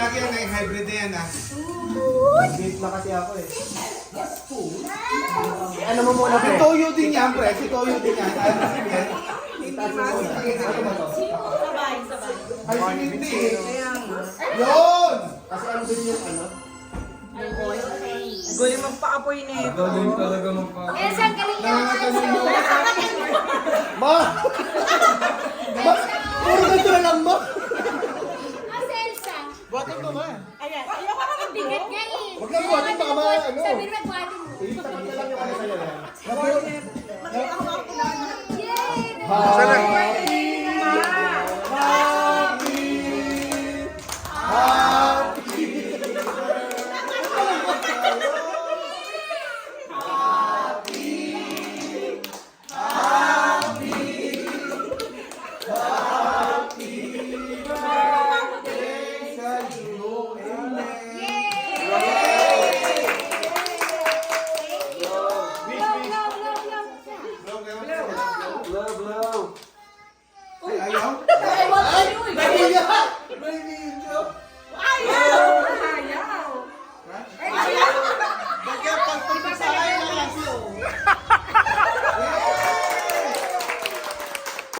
lagi yan ay hybrid na yan ah. Gate na kasi ako eh. Ano mo muna Si pre? Toyo din yan, pre. Si Toyo din yan. Ano si Ben? Ano ba to? Sabay. Ay, si Mindy. Kaya nga. Yun! Kasi ano din yung ano? Gulo magpa-apoy na ito. Galing talaga magpa... Elsa, ang galing niya. Ma! Ma! Puro ganito na lang ma! Ah, si Elsa. Buhatin mo ma! Ayan. Ayoko na Ang bigat niya eh. Huwag lang buhatin, baka ma ano. Sabi na buhatin mo. Tapat na lang yung ano sa'yo yan. Yay! Happy